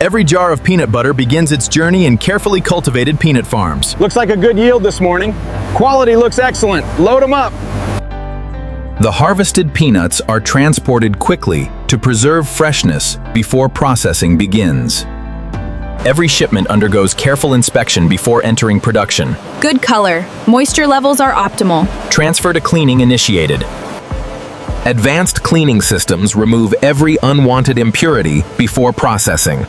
Every jar of peanut butter begins its journey in carefully cultivated peanut farms. Looks like a good yield this morning. Quality looks excellent. Load them up. The harvested peanuts are transported quickly to preserve freshness before processing begins. Every shipment undergoes careful inspection before entering production. Good color. Moisture levels are optimal. Transfer to cleaning initiated. Advanced cleaning systems remove every unwanted impurity before processing.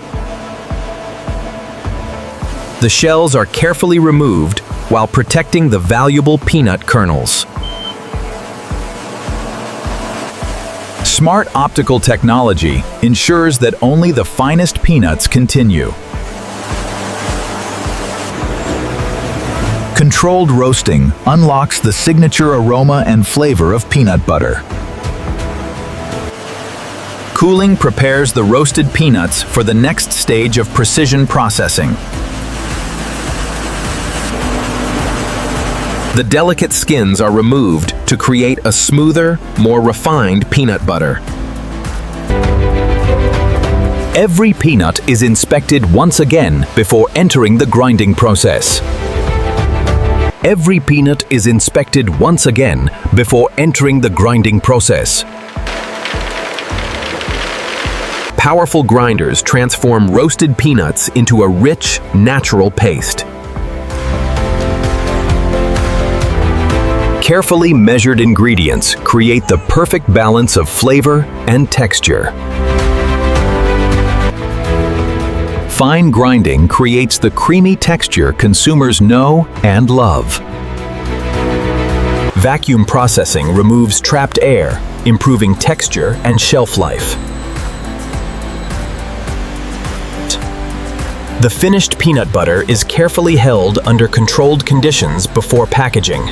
The shells are carefully removed while protecting the valuable peanut kernels. Smart optical technology ensures that only the finest peanuts continue. Controlled roasting unlocks the signature aroma and flavor of peanut butter. Cooling prepares the roasted peanuts for the next stage of precision processing. The delicate skins are removed to create a smoother, more refined peanut butter. Every peanut is inspected once again before entering the grinding process. Every peanut is inspected once again before entering the grinding process. Powerful grinders transform roasted peanuts into a rich, natural paste. Carefully measured ingredients create the perfect balance of flavor and texture. Fine grinding creates the creamy texture consumers know and love. Vacuum processing removes trapped air, improving texture and shelf life. The finished peanut butter is carefully held under controlled conditions before packaging.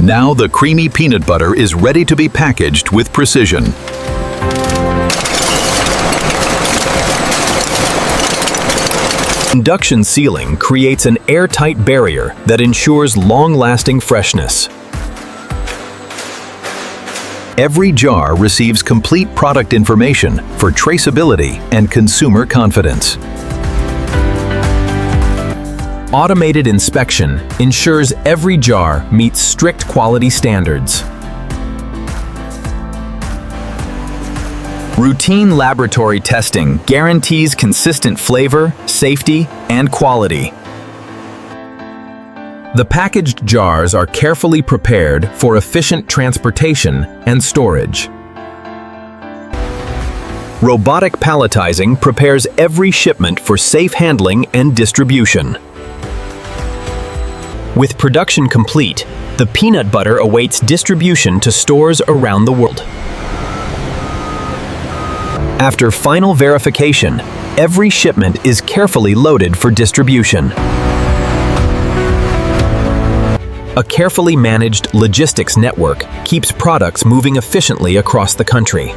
Now the creamy peanut butter is ready to be packaged with precision. Induction sealing creates an airtight barrier that ensures long-lasting freshness. Every jar receives complete product information for traceability and consumer confidence. Automated inspection ensures every jar meets strict quality standards. Routine laboratory testing guarantees consistent flavor, safety, and quality. The packaged jars are carefully prepared for efficient transportation and storage. Robotic palletizing prepares every shipment for safe handling and distribution. With production complete, the peanut butter awaits distribution to stores around the world. After final verification, every shipment is carefully loaded for distribution. A carefully managed logistics network keeps products moving efficiently across the country.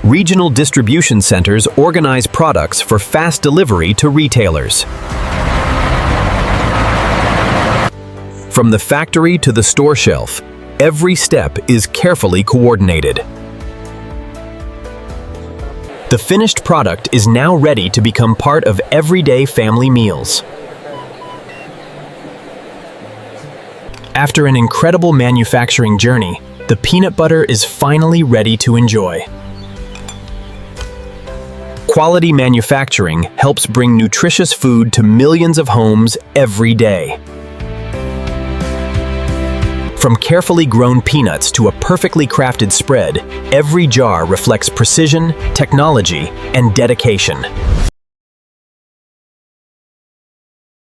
Regional distribution centers organize products for fast delivery to retailers. From the factory to the store shelf, every step is carefully coordinated. The finished product is now ready to become part of everyday family meals. After an incredible manufacturing journey, the peanut butter is finally ready to enjoy. Quality manufacturing helps bring nutritious food to millions of homes every day. From carefully grown peanuts to a perfectly crafted spread, every jar reflects precision, technology, and dedication.